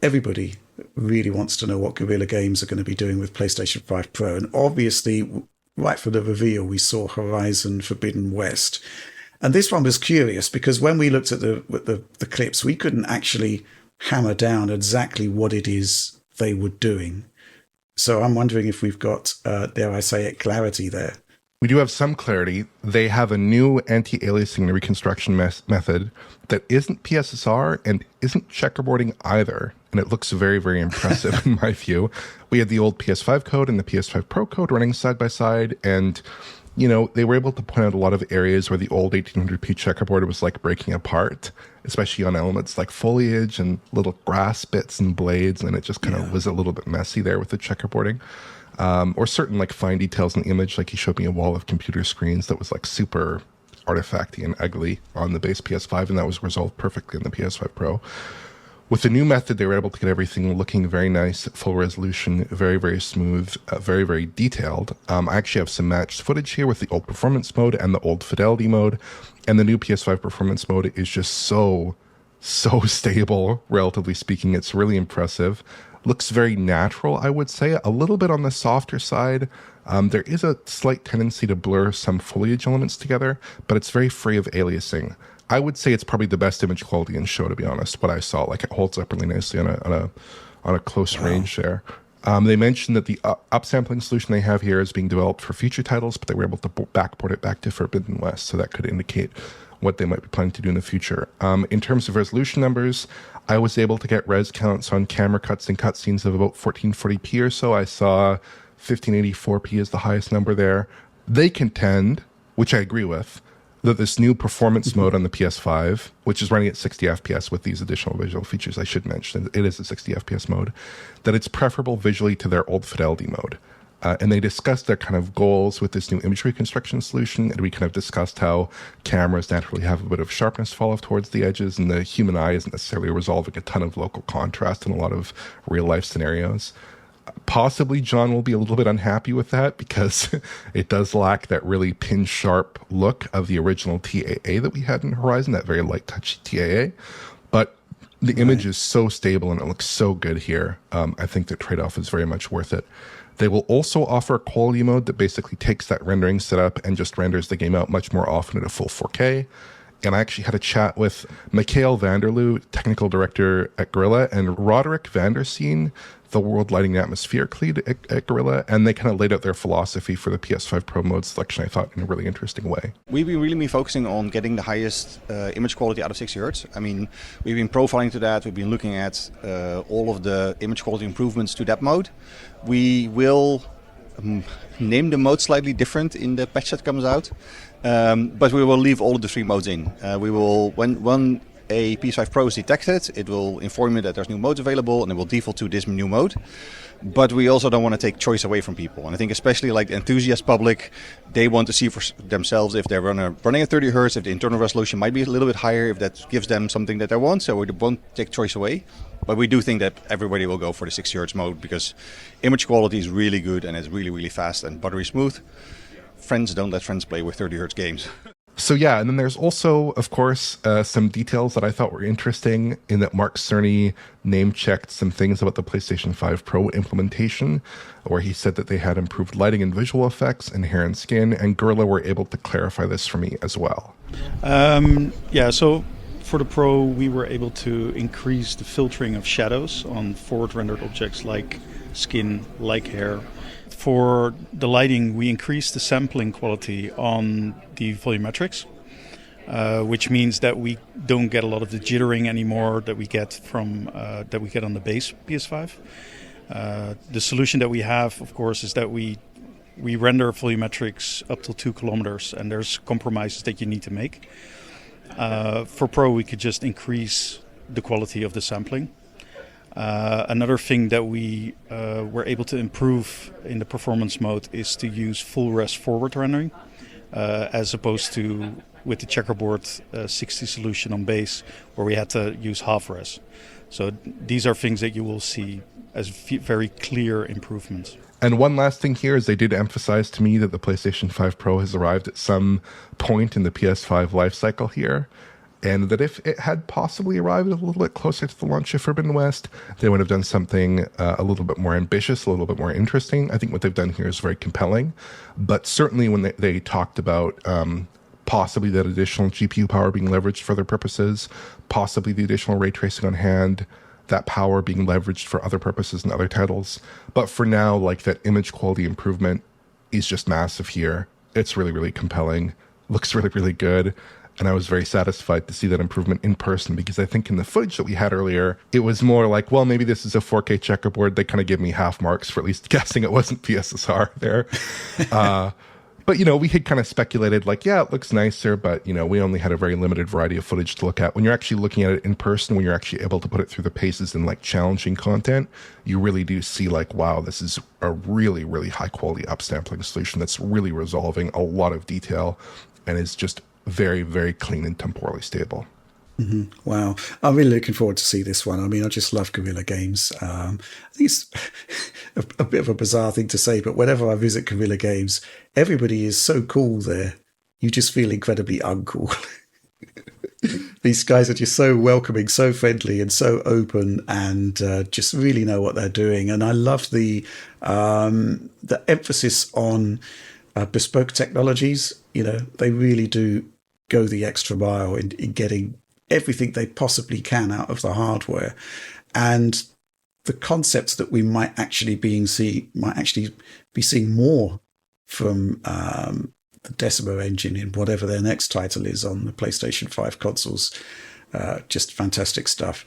everybody really wants to know what Guerrilla Games are going to be doing with PlayStation 5 Pro. And obviously, right from the reveal, we saw Horizon Forbidden West. And this one was curious because when we looked at the clips, we couldn't actually hammer down exactly what it is they were doing. So I'm wondering if we've got, dare I say it, clarity there. We do have some clarity. They have a new anti-aliasing and reconstruction method that isn't PSSR and isn't checkerboarding either. And it looks very, very impressive in my view. We had the old PS5 code and the PS5 Pro code running side by side. And, you know, they were able to point out a lot of areas where the old 1800p checkerboard was like breaking apart, especially on elements like foliage and little grass bits and blades. And it just kind of was a little bit messy there with the checkerboarding. Or certain like fine details in the image, like he showed me a wall of computer screens that was like super artifacty and ugly on the base PS5, and that was resolved perfectly in the PS5 Pro. With the new method, they were able to get everything looking very nice, full resolution, very, very smooth, very, very detailed. I actually have some matched footage here with the old performance mode and the old fidelity mode, and the new PS5 performance mode is just so stable, relatively speaking. It's really impressive. Looks very natural, I would say, a little bit on the softer side. There is a slight tendency to blur some foliage elements together, but it's very free of aliasing. I would say it's probably the best image quality in show, to be honest, what I saw. Like, it holds up really nicely on a close range there. They mentioned that the upsampling solution they have here is being developed for future titles, but they were able to backport it back to Forbidden West, so that could indicate what they might be planning to do in the future. In terms of resolution numbers, I was able to get res counts on camera cuts and cutscenes of about 1440p or so. I saw 1584p is the highest number there. They contend, which I agree with, that this new performance mode on the PS5, which is running at 60 FPS with these additional visual features, I should mention, it is a 60 FPS mode, that it's preferable visually to their old fidelity mode. And they discussed their kind of goals with this new image reconstruction solution. And we kind of discussed how cameras naturally have a bit of sharpness fall off towards the edges, and the human eye isn't necessarily resolving a ton of local contrast in a lot of real life scenarios. Possibly John will be a little bit unhappy with that because it does lack that really pin sharp look of the original TAA that we had in Horizon, that very light touch TAA. But the image is so stable and it looks so good here. I think the trade-off is very much worth it. They will also offer a quality mode that basically takes that rendering setup and just renders the game out much more often at a full 4K. And I actually had a chat with Mikhail Vanderloo, technical director at Guerrilla, and Roderick Vanderseen, the world lighting and atmospheric lead at Guerrilla, and they kind of laid out their philosophy for the PS5 Pro mode selection, I thought, in a really interesting way. We've been really been focusing on getting the highest image quality out of 60 Hz. I mean, we've been profiling to that. We've been looking at all of the image quality improvements to that mode. We will name the mode slightly different in the patch that comes out, but we will leave all of the three modes in. We will, when a PS5 Pro is detected, it will inform you that there's new modes available, and it will default to this new mode. But we also don't want to take choice away from people. And I think especially like the enthusiast public, they want to see for themselves if they're running at 30 Hz, if the internal resolution might be a little bit higher, if that gives them something that they want. So we won't take choice away. But we do think that everybody will go for the 60 Hz mode because image quality is really good and it's really, really fast and buttery smooth. Friends don't let friends play with 30 Hz games. So yeah, and then there's also, of course, some details that I thought were interesting in that Mark Cerny name-checked some things about the PlayStation 5 Pro implementation, where he said that they had improved lighting and visual effects in hair and skin, and Guerrilla were able to clarify this for me as well. Yeah, so for the Pro, we were able to increase the filtering of shadows on forward-rendered objects like skin, like hair. For the lighting, we increased the sampling quality on the volumetrics, which means that we don't get a lot of the jittering anymore that we get from that we get on the base PS5. The solution that we have, of course, is that we render volumetrics up to 2 kilometers, and there's compromises that you need to make. For Pro, we could just increase the quality of the sampling. Another thing that we were able to improve in the performance mode is to use full res forward rendering, as opposed to with the checkerboard 60 solution on base, where we had to use half res. So these are things that you will see as very clear improvements. And one last thing here is they did emphasize to me that the PlayStation 5 Pro has arrived at some point in the PS5 lifecycle here. and that if it had possibly arrived a little bit closer to the launch of Forbidden West, they would have done something a little bit more ambitious, a little bit more interesting. I think what they've done here is very compelling, but certainly when they talked about possibly that additional GPU power being leveraged for other purposes, possibly the additional ray tracing on hand, that power being leveraged for other purposes in other titles. But for now, like, that image quality improvement is just massive here. It's really, really compelling, looks really, really good. And I was very satisfied to see that improvement in person, because I think in the footage that we had earlier, it was more like, well, maybe this is a 4K checkerboard. They kind of give me half marks for at least guessing it wasn't PSSR there. But, we had kind of speculated, like, yeah, it looks nicer, but, we only had a very limited variety of footage to look at. When you're actually looking at it in person, when you're actually able to put it through the paces in, like, challenging content, you really do see, like, wow, this is a really, really high-quality upsampling solution that's really resolving a lot of detail and is just very, very clean and temporally stable. Mm-hmm. Wow. I'm really looking forward to see this one. I mean, I just love Guerrilla Games. I think it's a bit of a bizarre thing to say, but whenever I visit Guerrilla Games, everybody is so cool there. You just feel incredibly uncool. These guys are just so welcoming, so friendly, and so open, and just really know what they're doing. And I love the emphasis on bespoke technologies. They really do go the extra mile in getting everything they possibly can out of the hardware, and the concepts that we might actually be seeing more from the Decima engine in whatever their next title is on the PlayStation 5 consoles. Just fantastic stuff.